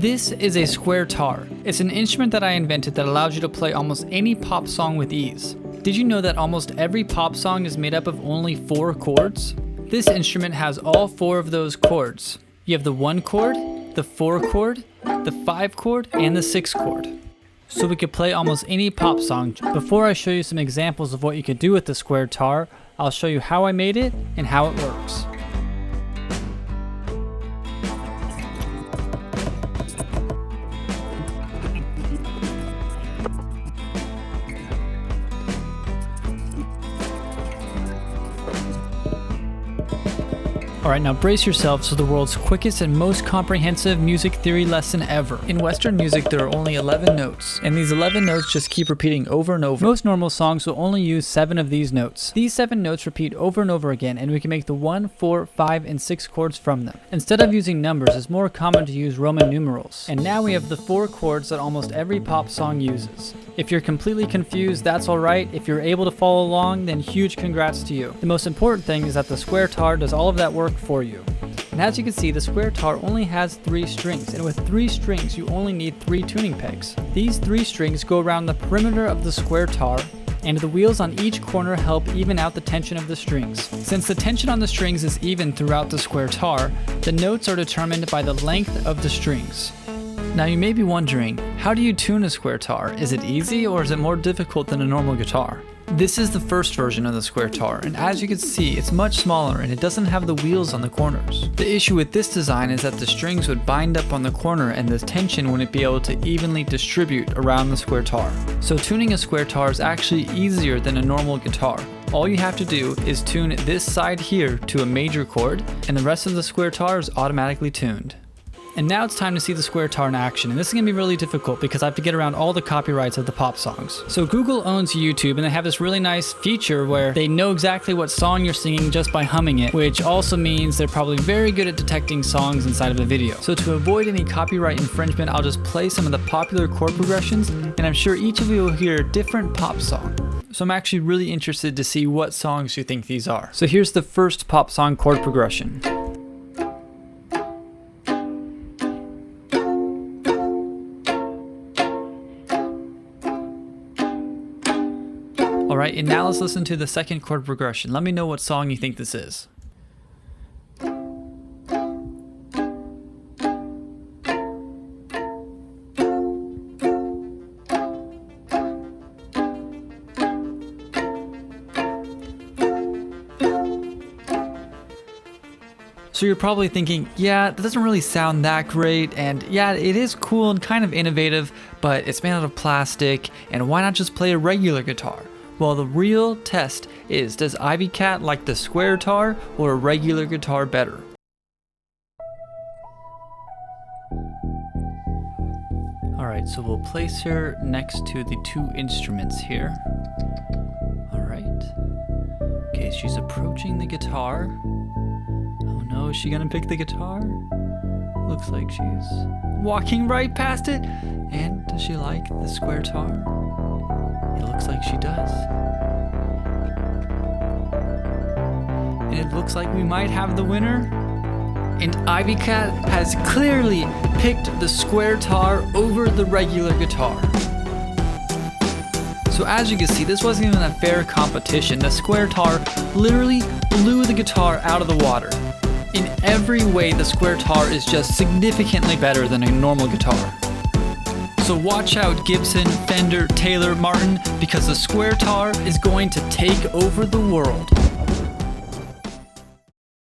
This is a Squaretar. It's an instrument that I invented that allows you to play almost any pop song with ease. Did you know that almost every pop song is made up of only 4 chords? This instrument has all 4 of those chords. You have the 1 chord, the 4 chord, the 5 chord, and the 6 chord. So we could play almost any pop song. Before I show you some examples of what you could do with the Squaretar, I'll show you how I made it and how it works. Alright, now brace yourselves for the world's quickest and most comprehensive music theory lesson ever. In Western music, there are only 11 notes, and these 11 notes just keep repeating over and over. Most normal songs will only use 7 of these notes. These 7 notes repeat over and over again, and we can make the 1, 4, 5, and 6 chords from them. Instead of using numbers, it's more common to use Roman numerals. And now we have the 4 chords that almost every pop song uses. If you're completely confused, that's alright. If you're able to follow along, then huge congrats to you. The most important thing is that the Squaretar does all of that work for you. And as you can see, the Squaretar only has 3 strings, and with 3 strings you only need 3 tuning pegs. These 3 strings go around the perimeter of the Squaretar, and the wheels on each corner help even out the tension of the strings. Since the tension on the strings is even throughout the Squaretar, the notes are determined by the length of the strings. Now you may be wondering, how do you tune a Squaretar? Is it easy or is it more difficult than a normal guitar? This is the first version of the Squaretar, and as you can see, it's much smaller and it doesn't have the wheels on the corners. The issue with this design is that the strings would bind up on the corner and the tension wouldn't be able to evenly distribute around the Squaretar. So tuning a Squaretar is actually easier than a normal guitar. All you have to do is tune this side here to a major chord, and the rest of the Squaretar is automatically tuned. And now it's time to see the Squaretar in action, and this is going to be really difficult because I have to get around all the copyrights of the pop songs. So Google owns YouTube, and they have this really nice feature where they know exactly what song you're singing just by humming it, which also means they're probably very good at detecting songs inside of a video. So to avoid any copyright infringement, I'll just play some of the popular chord progressions, and I'm sure each of you will hear a different pop song. So I'm actually really interested to see what songs you think these are. So here's the first pop song chord progression. Alright, and now let's listen to the second chord progression. Let me know what song you think this is. So you're probably thinking, yeah, that doesn't really sound that great, and yeah, it is cool and kind of innovative, but it's made out of plastic, and why not just play a regular guitar? Well, the real test is, does Ivy Cat like the Squaretar or a regular guitar better? Alright, so we'll place her next to the 2 instruments here. Alright. Okay, she's approaching the guitar. Oh no, is she gonna pick the guitar? Looks like she's walking right past it. And does she like the Squaretar? It looks like she does. And it looks like we might have the winner. And Ivy Cat has clearly picked the Squaretar over the regular guitar. So as you can see, this wasn't even a fair competition. The Squaretar literally blew the guitar out of the water. In every way, the Squaretar is just significantly better than a normal guitar. So watch out, Gibson, Fender, Taylor, Martin, because the Squaretar is going to take over the world.